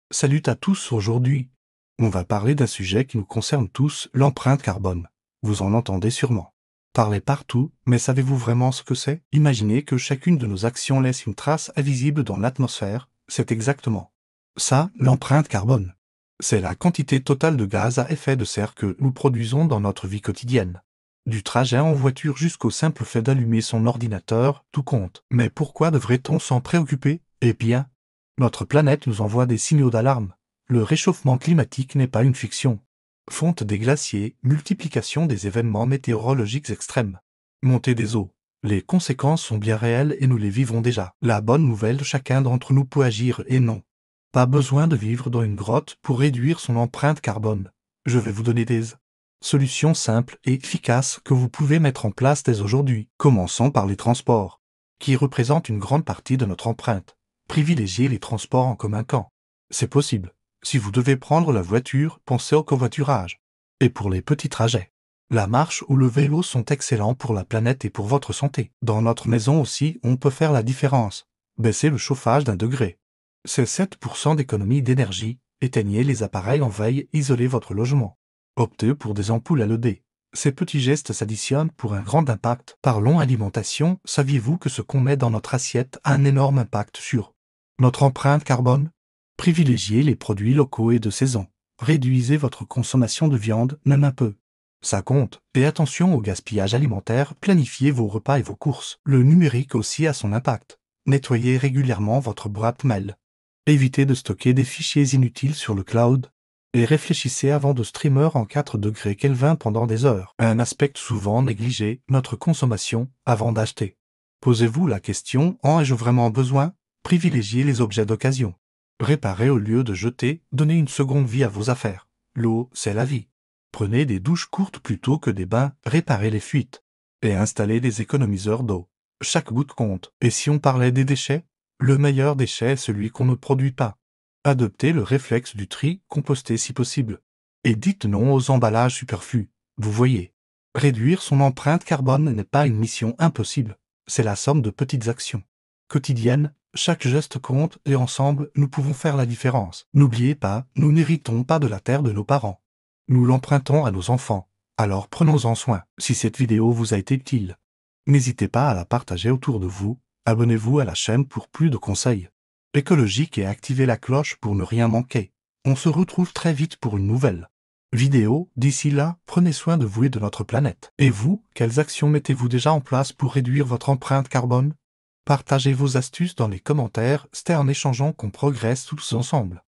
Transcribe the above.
Salut à tous, aujourd'hui, on va parler d'un sujet qui nous concerne tous, l'empreinte carbone. Vous en entendez sûrement parler partout, mais savez-vous vraiment ce que c'est? Imaginez que chacune de nos actions laisse une trace invisible dans l'atmosphère, c'est exactement ça, l'empreinte carbone. C'est la quantité totale de gaz à effet de serre que nous produisons dans notre vie quotidienne. Du trajet en voiture jusqu'au simple fait d'allumer son ordinateur, tout compte. Mais pourquoi devrait-on s'en préoccuper? Eh bien, notre planète nous envoie des signaux d'alarme. Le réchauffement climatique n'est pas une fiction. Fonte des glaciers, multiplication des événements météorologiques extrêmes, montée des eaux. Les conséquences sont bien réelles et nous les vivons déjà. La bonne nouvelle, chacun d'entre nous peut agir et non. Pas besoin de vivre dans une grotte pour réduire son empreinte carbone. Je vais vous donner des solutions simples et efficaces que vous pouvez mettre en place dès aujourd'hui. Commençons par les transports, qui représentent une grande partie de notre empreinte. Privilégiez les transports en commun quand c'est possible. Si vous devez prendre la voiture, pensez au covoiturage. Et pour les petits trajets, la marche ou le vélo sont excellents pour la planète et pour votre santé. Dans notre maison aussi, on peut faire la différence. Baissez le chauffage d'1 degré. C'est 7% d'économie d'énergie. Éteignez les appareils en veille, isolez votre logement. Optez pour des ampoules LED. Ces petits gestes s'additionnent pour un grand impact. Parlons alimentation, saviez-vous que ce qu'on met dans notre assiette a un énorme impact sur notre empreinte carbone? Privilégiez les produits locaux et de saison. Réduisez votre consommation de viande, même un peu. Ça compte. Et attention au gaspillage alimentaire, planifiez vos repas et vos courses. Le numérique aussi a son impact. Nettoyez régulièrement votre boîte mail. Évitez de stocker des fichiers inutiles sur le cloud. Et réfléchissez avant de streamer en 4 degrés Kelvin pendant des heures. Un aspect souvent négligé, notre consommation, avant d'acheter. Posez-vous la question, en ai-je vraiment besoin? Privilégiez les objets d'occasion. Réparez au lieu de jeter, donnez une seconde vie à vos affaires. L'eau, c'est la vie. Prenez des douches courtes plutôt que des bains, réparez les fuites. Et installez des économiseurs d'eau. Chaque goutte compte. Et si on parlait des déchets? Le meilleur déchet est celui qu'on ne produit pas. Adoptez le réflexe du tri, compostez si possible. Et dites non aux emballages superflus. Vous voyez, réduire son empreinte carbone n'est pas une mission impossible. C'est la somme de petites actions quotidiennes. Chaque geste compte et ensemble, nous pouvons faire la différence. N'oubliez pas, nous n'héritons pas de la terre de nos parents. Nous l'empruntons à nos enfants. Alors prenons-en soin. Si cette vidéo vous a été utile, n'hésitez pas à la partager autour de vous. Abonnez-vous à la chaîne pour plus de conseils écologiques et activez la cloche pour ne rien manquer. On se retrouve très vite pour une nouvelle vidéo. D'ici là, prenez soin de vous et de notre planète. Et vous, quelles actions mettez-vous déjà en place pour réduire votre empreinte carbone? Partagez vos astuces dans les commentaires, c'est en échangeant qu'on progresse tous ensemble.